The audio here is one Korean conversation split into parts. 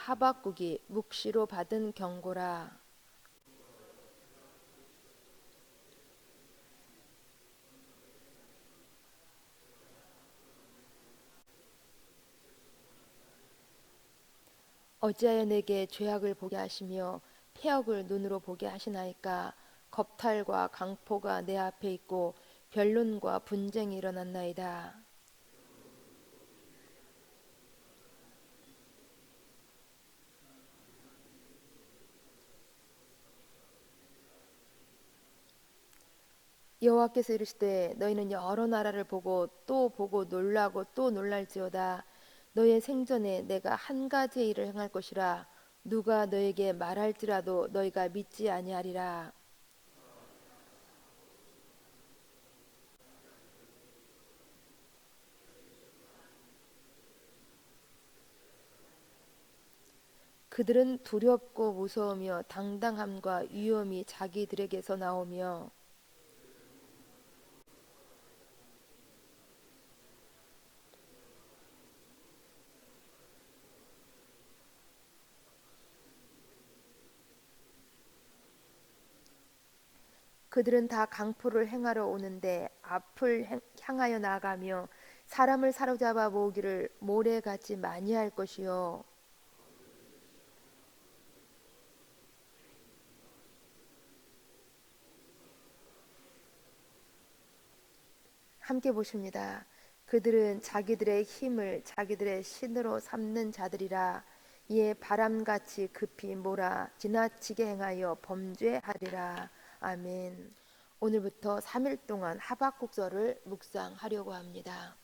하박국이 묵시로 받은 경고라. 어찌하여 내게 죄악을 보게 하시며 패역을 눈으로 보게 하시나이까. 겁탈과 강포가 내 앞에 있고 변론과 분쟁이 일어났나이다. 여호와께서 이르시되 너희는 여러 나라를 보고 또 보고 놀라고 또 놀랄지어다. 너희의 생전에 내가 한 가지의 일을 행할 것이라. 누가 너에게 말할지라도 너희가 믿지 아니하리라. 그들은 두렵고 무서우며 당당함과 위엄이 자기들에게서 나오며 그들은 다 강포를 행하러 오는데 앞을 향하여 나아가며 사람을 사로잡아 모으기를 모래같이 많이 할 것이요. 함께 보십니다. 그들은 자기들의 힘을 자기들의 신으로 삼는 자들이라. 이에 바람같이 급히 몰아 지나치게 행하여 범죄하리라. 아멘. 오늘부터 3일 동안 하박국서를 묵상하려고 합니다.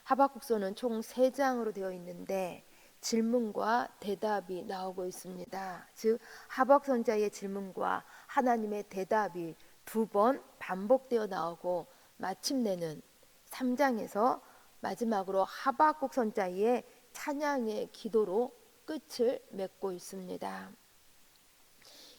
하박국서는 총 3장으로 되어 있는데 질문과 대답이 나오고 있습니다. 즉 하박 선자의 질문과 하나님의 대답이 2번 반복되어 나오고 마침내는 3장에서 마지막으로 하박국 선자의 찬양의 기도로 끝을 맺고 있습니다.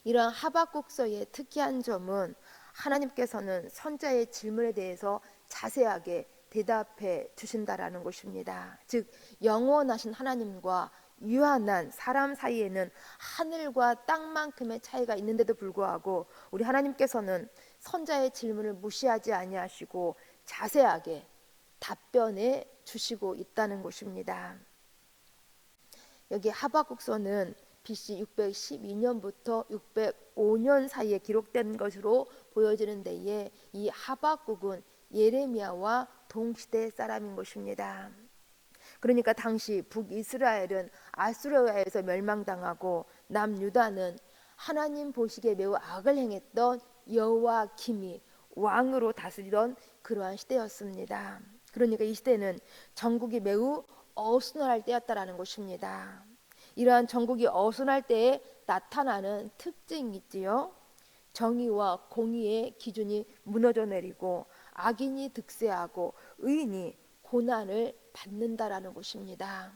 이러한 하박국서의 특이한 점은 하나님께서는 선자의 질문에 대해서 자세하게 대답해 주신다라는 것입니다. 즉 영원하신 하나님과 유한한 사람 사이에는 하늘과 땅만큼의 차이가 있는데도 불구하고 우리 하나님께서는 선자의 질문을 무시하지 아니하시고 자세하게 답변해 주시고 있다는 것입니다. 여기 하박국서는 BC 612년부터 605년 사이에 기록된 것으로 보여지는 데에 이 하박국은 예레미야와 동시대 사람인 것입니다. 그러니까 당시 북이스라엘은 아수르에서 멸망당하고 남유다는 하나님 보시기에 매우 악을 행했던 여호와김이 왕으로 다스리던 그러한 시대였습니다. 그러니까 이 시대는 전국이 매우 어수선할 때였다라는 것입니다. 이러한 전국이 어수선할 때에 나타나는 특징이 있지요. 정의와 공의의 기준이 무너져 내리고 악인이 득세하고 의인이 고난을 받는다라는 것입니다.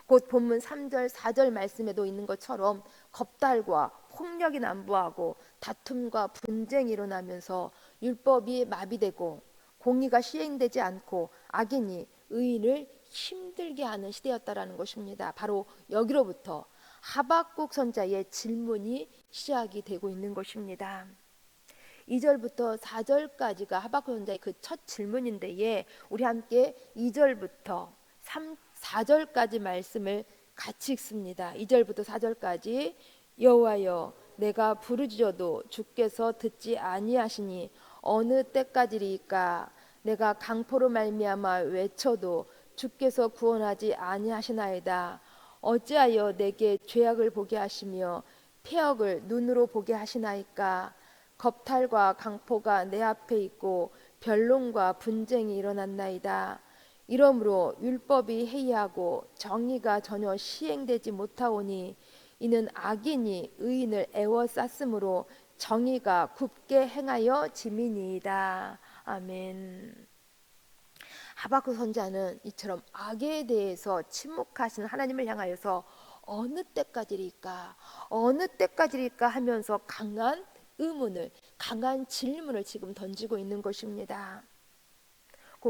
곧 본문 3절 4절 말씀에도 있는 것처럼 겁달과 폭력이 난무하고 다툼과 분쟁이 일어나면서 율법이 마비되고 공의가 시행되지 않고 악인이 의인을 힘들게 하는 시대였다라는 것입니다. 바로 여기로부터 하박국 선자의 질문이 시작이 되고 있는 것입니다. 2절부터 4절까지가 하박국 선자의 그 첫 질문인데에 우리 함께 2절부터 4절까지 말씀을 같이 읽습니다. 2절부터 4절까지 여호와여 내가 부르짖어도 주께서 듣지 아니하시니 어느 때까지리까. 내가 강포로 말미암아 외쳐도 주께서 구원하지 아니하시나이다. 어찌하여 내게 죄악을 보게 하시며 패역을 눈으로 보게 하시나이까. 겁탈과 강포가 내 앞에 있고 변론과 분쟁이 일어났나이다. 이러므로 율법이 해이하고 정의가 전혀 시행되지 못하오니 이는 악인이 의인을 애워쌌으므로 정의가 굽게 행하여 짐이니이다. 아멘. 하박국 선자는 이처럼 악에 대해서 침묵하시는 하나님을 향하여서 어느 때까지일까 어느 때까지일까 하면서 강한 의문을 강한 질문을 지금 던지고 있는 것입니다.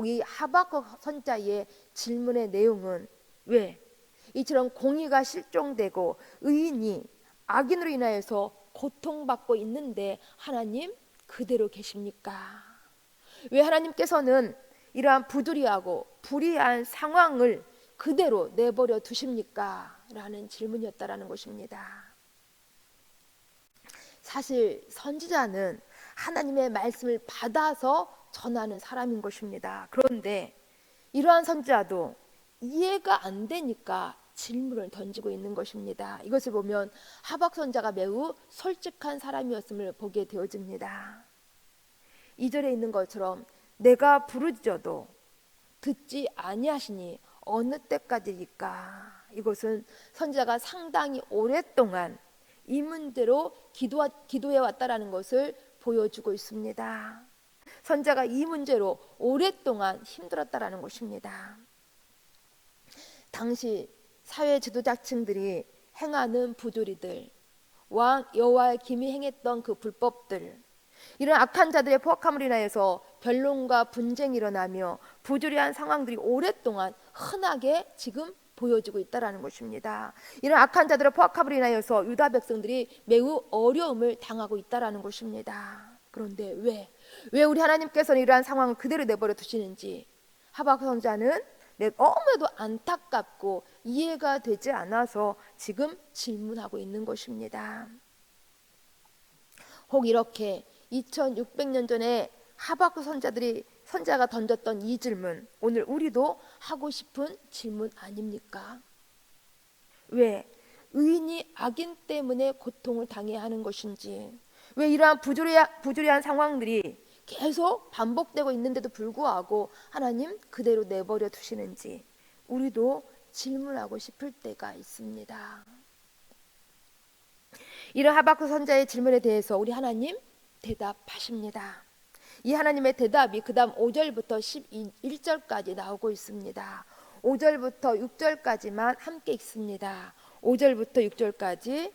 이 하박국 선자의 질문의 내용은 왜 이처럼 공의가 실종되고 의인이 악인으로 인하여서 고통받고 있는데 하나님 그대로 계십니까? 왜 하나님께서는 이러한 부두리하고 불의한 상황을 그대로 내버려 두십니까? 라는 질문이었다라는 것입니다. 사실 선지자는 하나님의 말씀을 받아서 전하는 사람인 것입니다. 그런데 이러한 선지자도 이해가 안 되니까 질문을 던지고 있는 것입니다. 이것을 보면 하박 선지자가 매우 솔직한 사람이었음을 보게 되어집니다. 2절에 있는 것처럼 내가 부르짖어도 듣지 아니하시니 어느 때까지일까? 이것은 선지자가 상당히 오랫동안 이 문제로 기도해 왔다라는 것을 보여주고 있습니다. 선지자가 이 문제로 오랫동안 힘들었다라는 것입니다. 당시 사회 지도자층들이 행하는 부조리들, 왕 여호와의 김이 행했던 그 불법들, 이런 악한 자들의 포악함으로 인하여서 변론과 분쟁이 일어나며 부조리한 상황들이 오랫동안 흔하게 지금 보여지고 있다는 것입니다. 이런 악한 자들의 포악함으로 인하여서 유다 백성들이 매우 어려움을 당하고 있다는 것입니다. 그런데 왜 우리 하나님께서는 이러한 상황을 그대로 내버려 두시는지 하박국 선지자는 너무도 안타깝고 이해가 되지 않아서 지금 질문하고 있는 것입니다. 혹 이렇게 2600년 전에 하박국 선지자가 던졌던 이 질문, 오늘 우리도 하고 싶은 질문 아닙니까? 왜 의인이 악인 때문에 고통을 당해야 하는 것인지, 왜 이러한 부조리한 상황들이 계속 반복되고 있는데도 불구하고 하나님 그대로 내버려 두시는지 우리도 질문하고 싶을 때가 있습니다. 이런 하박국 선지자의 질문에 대해서 우리 하나님 대답하십니다. 이 하나님의 대답이 그 다음 5절부터 11절까지 나오고 있습니다. 5절부터 6절까지만 함께 읽습니다. 5절부터 6절까지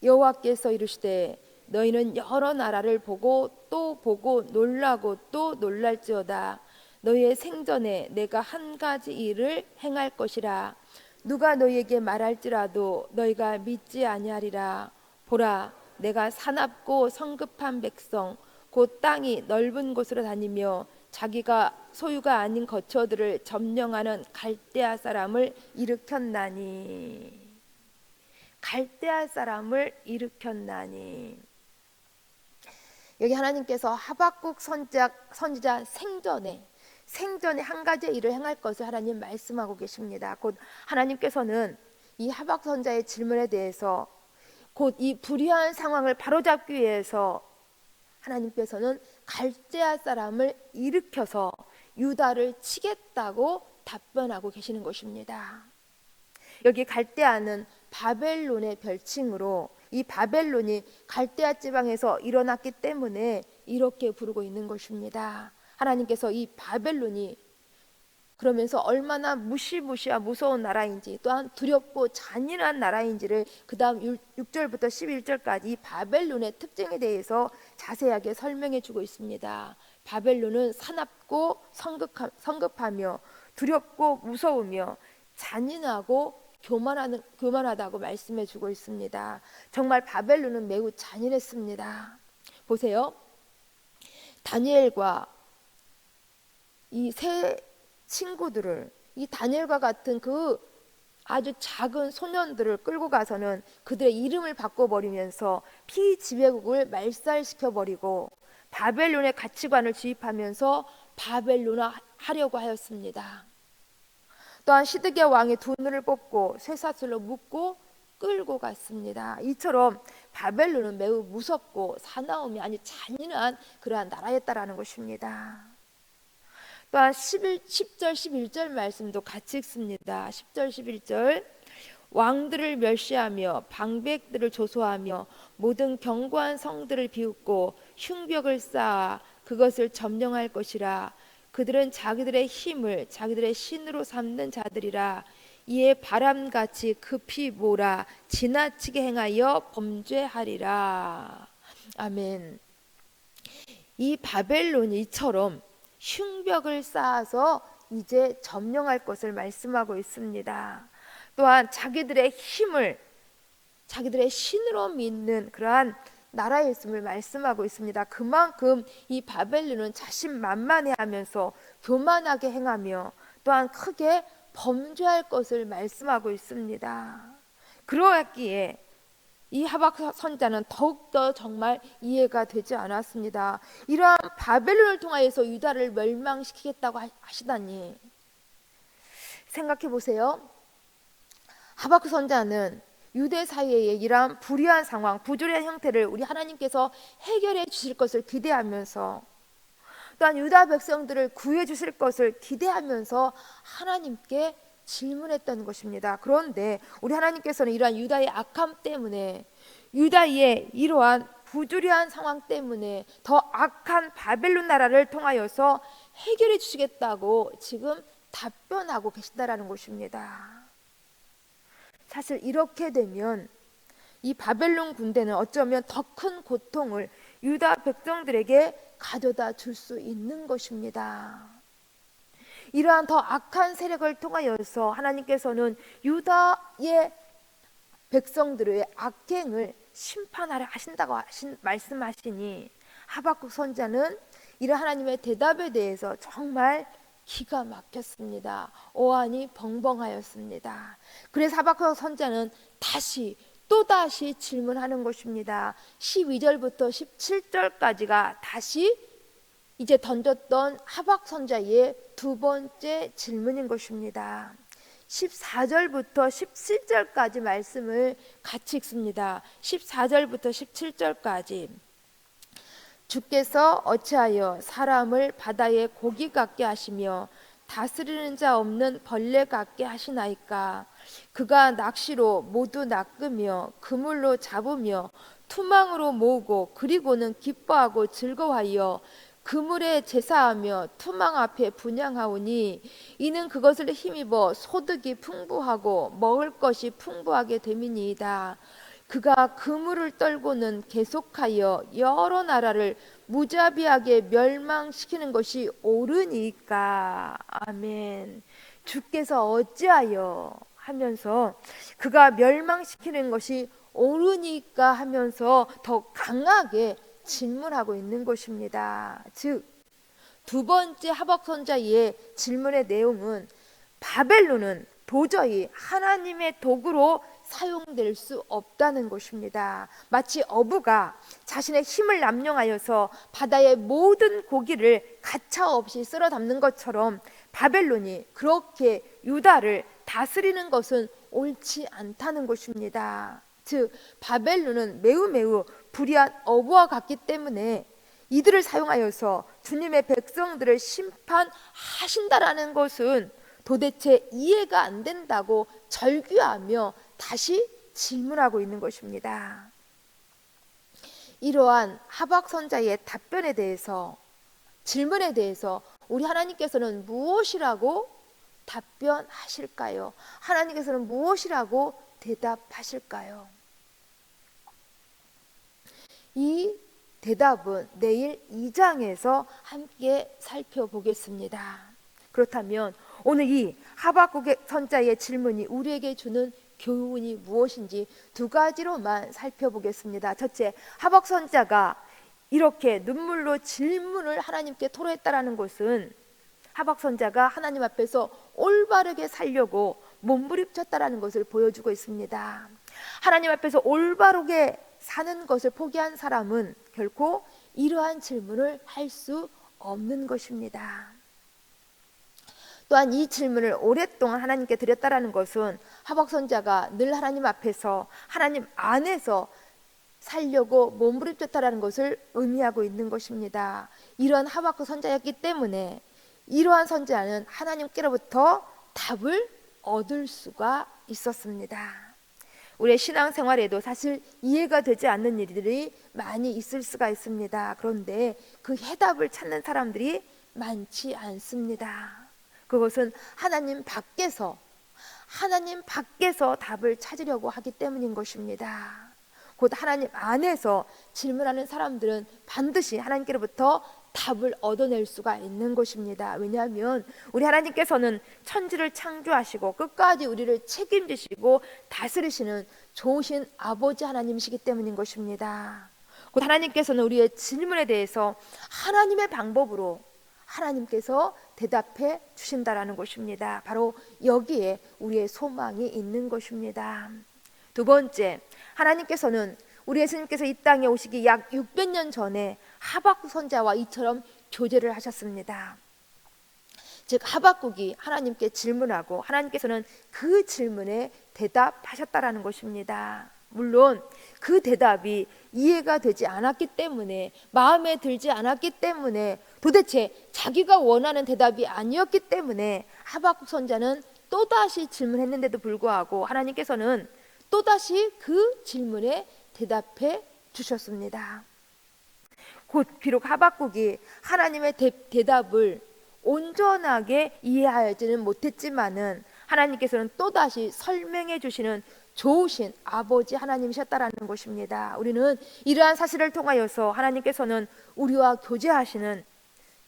여호와께서 이르시되 너희는 여러 나라를 보고 또 보고 놀라고 또 놀랄지어다. 너희의 생전에 내가 한 가지 일을 행할 것이라. 누가 너희에게 말할지라도 너희가 믿지 아니하리라. 보라, 내가 사납고 성급한 백성 곧 땅이 넓은 곳으로 다니며 자기가 소유가 아닌 거처들을 점령하는 갈대아 사람을 일으켰나니. 갈대아 사람을 일으켰나니. 여기 하나님께서 하박국 선지자 생전에 한 가지 일을 행할 것을 하나님 말씀하고 계십니다. 곧 하나님께서는 이 하박국 선지자의 질문에 대해서 곧 이 불의한 상황을 바로잡기 위해서 하나님께서는 갈대아 사람을 일으켜서 유다를 치겠다고 답변하고 계시는 것입니다. 여기 갈대아는 바벨론의 별칭으로 이 바벨론이 갈대아 지방에서 일어났기 때문에 이렇게 부르고 있는 것입니다. 하나님께서 이 바벨론이 그러면서 얼마나 무시무시한 무서운 나라인지 또한 두렵고 잔인한 나라인지를 그 다음 6절부터 11절까지 이 바벨론의 특징에 대해서 자세하게 설명해 주고 있습니다. 바벨론은 사납고 성급하며 두렵고 무서우며 잔인하고 교만하다고 말씀해 주고 있습니다. 정말 바벨론은 매우 잔인했습니다. 보세요. 다니엘과 이 세 친구들을 이 다니엘과 같은 그 아주 작은 소년들을 끌고 가서는 그들의 이름을 바꿔버리면서 피지배국을 말살시켜버리고 바벨론의 가치관을 주입하면서 바벨론화하려고 하였습니다. 또한 시드기야 왕의 두 눈을 뽑고 쇠사슬로 묶고 끌고 갔습니다. 이처럼 바벨론은 매우 무섭고 사나움이 아주 잔인한 그러한 나라였다라는 것입니다. 또한 10절 11절 말씀도 같이 읽습니다. 10절 11절 왕들을 멸시하며 방백들을 조소하며 모든 견고한 성들을 비웃고 흉벽을 쌓아 그것을 점령할 것이라. 그들은 자기들의 힘을 자기들의 신으로 삼는 자들이라. 이에 바람같이 급히 몰아 지나치게 행하여 범죄하리라. 아멘. 이 바벨론이 이처럼 흉벽을 쌓아서 이제 점령할 것을 말씀하고 있습니다. 또한 자기들의 힘을 자기들의 신으로 믿는 그러한 나라였음을 말씀하고 있습니다. 그만큼 이 바벨론은 자신만만해하면서 교만하게 행하며 또한 크게 범죄할 것을 말씀하고 있습니다. 그러했기에 이 하박국 선자는 더욱더 정말 이해가 되지 않았습니다. 이러한 바벨론을 통하여서 유다를 멸망시키겠다고 하시다니, 생각해 보세요. 하박국 선자는 유대 사이의 이러한 불의한 상황, 부조리한 형태를 우리 하나님께서 해결해 주실 것을 기대하면서, 또한 유다 백성들을 구해 주실 것을 기대하면서 하나님께 질문했던 것입니다. 그런데 우리 하나님께서는 이러한 유다의 악함 때문에, 유다의 이러한 부조리한 상황 때문에 더 악한 바벨론 나라를 통하여서 해결해 주시겠다고 지금 답변하고 계신다라는 것입니다. 사실 이렇게 되면 이 바벨론 군대는 어쩌면 더 큰 고통을 유다 백성들에게 가져다 줄 수 있는 것입니다. 이러한 더 악한 세력을 통하여서 하나님께서는 유다의 백성들의 악행을 심판하려 하신다고 말씀하시니, 하박국 선자는 이런 하나님의 대답에 대해서 정말 기가 막혔습니다. 어안이 벙벙하였습니다. 그래서 하박국 선자는 또다시 질문하는 것입니다. 12절부터 17절까지가 다시 이제 던졌던 하박 선자의 두 번째 질문인 것입니다. 14절부터 17절까지 말씀을 같이 읽습니다. 14절부터 17절까지. 주께서 어찌하여 사람을 바다의 고기 같게 하시며 다스리는 자 없는 벌레 같게 하시나이까. 그가 낚시로 모두 낚으며 그물로 잡으며 투망으로 모으고 그리고는 기뻐하고 즐거워하여 그물에 제사하며 투망 앞에 분향하오니, 이는 그것을 힘입어 소득이 풍부하고 먹을 것이 풍부하게 됨이니이다. 그가 그물을 떨고는 계속하여 여러 나라를 무자비하게 멸망시키는 것이 옳으니까. 아멘. 주께서 어찌하여 하면서 그가 멸망시키는 것이 옳으니까 하면서 더 강하게 질문하고 있는 것입니다. 즉, 두 번째 하박 선자의 질문의 내용은 바벨론은 도저히 하나님의 도구로 사용될 수 없다는 것입니다. 마치 어부가 자신의 힘을 남용하여서 바다의 모든 고기를 가차없이 쓸어 담는 것처럼 바벨론이 그렇게 유다를 다스리는 것은 옳지 않다는 것입니다. 즉, 바벨론은 매우 불의한 어부와 같기 때문에 이들을 사용하여서 주님의 백성들을 심판하신다라는 것은 도대체 이해가 안 된다고 절규하며 다시 질문하고 있는 것입니다. 이러한 하박 선자의 답변에 대해서, 질문에 대해서 우리 하나님께서는 무엇이라고 답변하실까요? 하나님께서는 무엇이라고 대답하실까요? 이 대답은 내일 2장에서 함께 살펴보겠습니다. 그렇다면 오늘 이 하박국의 선자의 질문이 우리에게 주는 교훈이 무엇인지 두 가지로만 살펴보겠습니다. 첫째, 하박 선자가 이렇게 눈물로 질문을 하나님께 토로했다라는 것은 하박 선자가 하나님 앞에서 올바르게 살려고 몸부림쳤다라는 것을 보여주고 있습니다. 하나님 앞에서 올바르게 사는 것을 포기한 사람은 결코 이러한 질문을 할 수 없는 것입니다. 또한 이 질문을 오랫동안 하나님께 드렸다라는 것은 하박 선자가 늘 하나님 앞에서, 하나님 안에서 살려고 몸부림쳤다라는 것을 의미하고 있는 것입니다. 이러한 하박국 선자였기 때문에 이러한 선자는 하나님께로부터 답을 얻을 수가 있었습니다. 우리의 신앙생활에도 사실 이해가 되지 않는 일들이 많이 있을 수가 있습니다. 그런데 그 해답을 찾는 사람들이 많지 않습니다. 그것은 하나님 밖에서 답을 찾으려고 하기 때문인 것입니다. 곧 하나님 안에서 질문하는 사람들은 반드시 하나님께로부터 답을 얻어낼 수가 있는 것입니다. 왜냐하면 우리 하나님께서는 천지를 창조하시고 끝까지 우리를 책임지시고 다스리시는 좋으신 아버지 하나님이시기 때문인 것입니다. 곧 하나님께서는 우리의 질문에 대해서 하나님의 방법으로 하나님께서 대답해 주신다라는 것입니다. 바로 여기에 우리의 소망이 있는 것입니다. 두 번째, 하나님께서는 우리 예수님께서 이 땅에 오시기 약 600년 전에 하박국 선지자와 이처럼 교제를 하셨습니다. 즉 하박국이 하나님께 질문하고 하나님께서는 그 질문에 대답하셨다라는 것입니다. 물론 그 대답이 이해가 되지 않았기 때문에, 마음에 들지 않았기 때문에, 도대체 자기가 원하는 대답이 아니었기 때문에 하박국 선지자는 또다시 질문했는데도 불구하고 하나님께서는 또다시 그 질문에 대답해 주셨습니다. 곧 비록 하박국이 하나님의 대답을 온전하게 이해하지는 못했지만은 하나님께서는 또다시 설명해 주시는 좋으신 아버지 하나님이셨다라는 것입니다. 우리는 이러한 사실을 통하여서 하나님께서는 우리와 교제하시는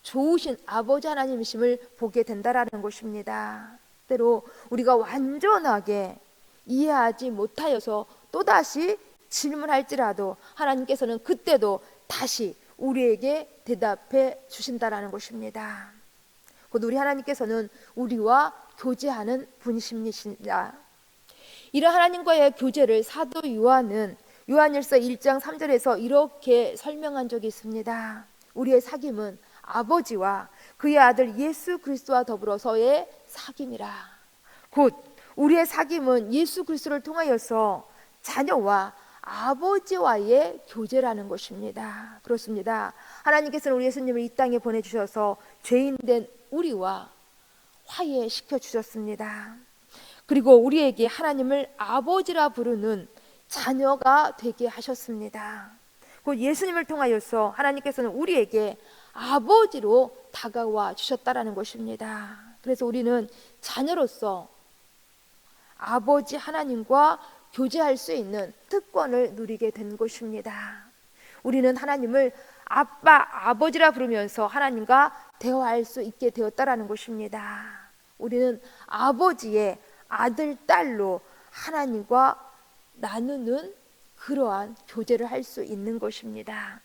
좋으신 아버지 하나님이심을 보게 된다라는 것입니다. 때로 우리가 완전하게 이해하지 못하여서 또다시 질문할지라도 하나님께서는 그때도 다시 우리에게 대답해 주신다라는 것입니다. 곧 우리 하나님께서는 우리와 교제하는 분이십니다. 이런 하나님과의 교제를 사도 요한은 요한일서 1장 3절에서 이렇게 설명한 적이 있습니다. 우리의 사귐은 아버지와 그의 아들 예수 그리스도와 더불어서의 사귐이라. 곧 우리의 사귐은 예수 그리스도를 통하여서 자녀와 아버지와의 교제라는 것입니다. 그렇습니다. 하나님께서는 우리 예수님을 이 땅에 보내주셔서 죄인된 우리와 화해시켜 주셨습니다. 그리고 우리에게 하나님을 아버지라 부르는 자녀가 되게 하셨습니다. 곧 예수님을 통하여서 하나님께서는 우리에게 아버지로 다가와 주셨다라는 것입니다. 그래서 우리는 자녀로서 아버지 하나님과 교제할 수 있는 특권을 누리게 된 것입니다. 우리는 하나님을 아빠, 아버지라 부르면서 하나님과 대화할 수 있게 되었다라는 것입니다. 우리는 아버지의 아들, 딸로 하나님과 나누는 그러한 교제를 할 수 있는 것입니다.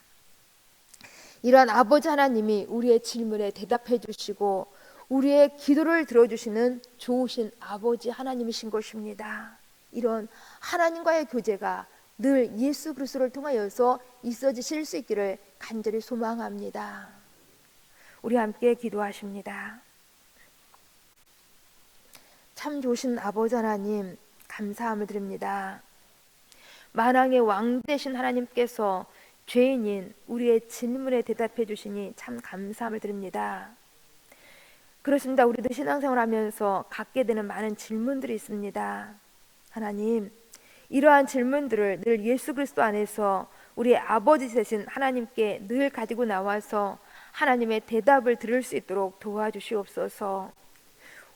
이러한 아버지 하나님이 우리의 질문에 대답해 주시고 우리의 기도를 들어주시는 좋으신 아버지 하나님이신 것입니다. 이런 하나님과의 교제가 늘 예수 그리스도를 통하여서 있어지실 수 있기를 간절히 소망합니다. 우리 함께 기도하십니다. 참 좋으신 아버지 하나님, 감사함을 드립니다. 만왕의 왕 되신 하나님께서 죄인인 우리의 질문에 대답해 주시니 참 감사함을 드립니다. 그렇습니다. 우리도 신앙생활하면서 갖게 되는 많은 질문들이 있습니다. 하나님, 이러한 질문들을 늘 예수 그리스도 안에서 우리 아버지 되신 하나님께 늘 가지고 나와서 하나님의 대답을 들을 수 있도록 도와주시옵소서.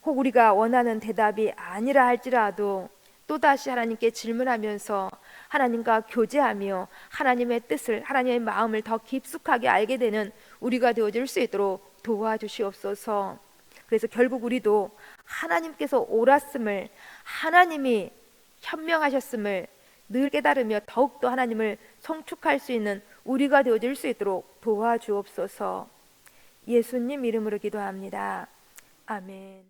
혹 우리가 원하는 대답이 아니라 할지라도 또다시 하나님께 질문하면서 하나님과 교제하며 하나님의 뜻을, 하나님의 마음을 더 깊숙하게 알게 되는 우리가 되어질 수 있도록 도와주시옵소서. 그래서 결국 우리도 하나님께서 옳았음을, 하나님이 현명하셨음을 늘 깨달으며 더욱더 하나님을 성축할 수 있는 우리가 되어질 수 있도록 도와주옵소서. 예수님 이름으로 기도합니다. 아멘.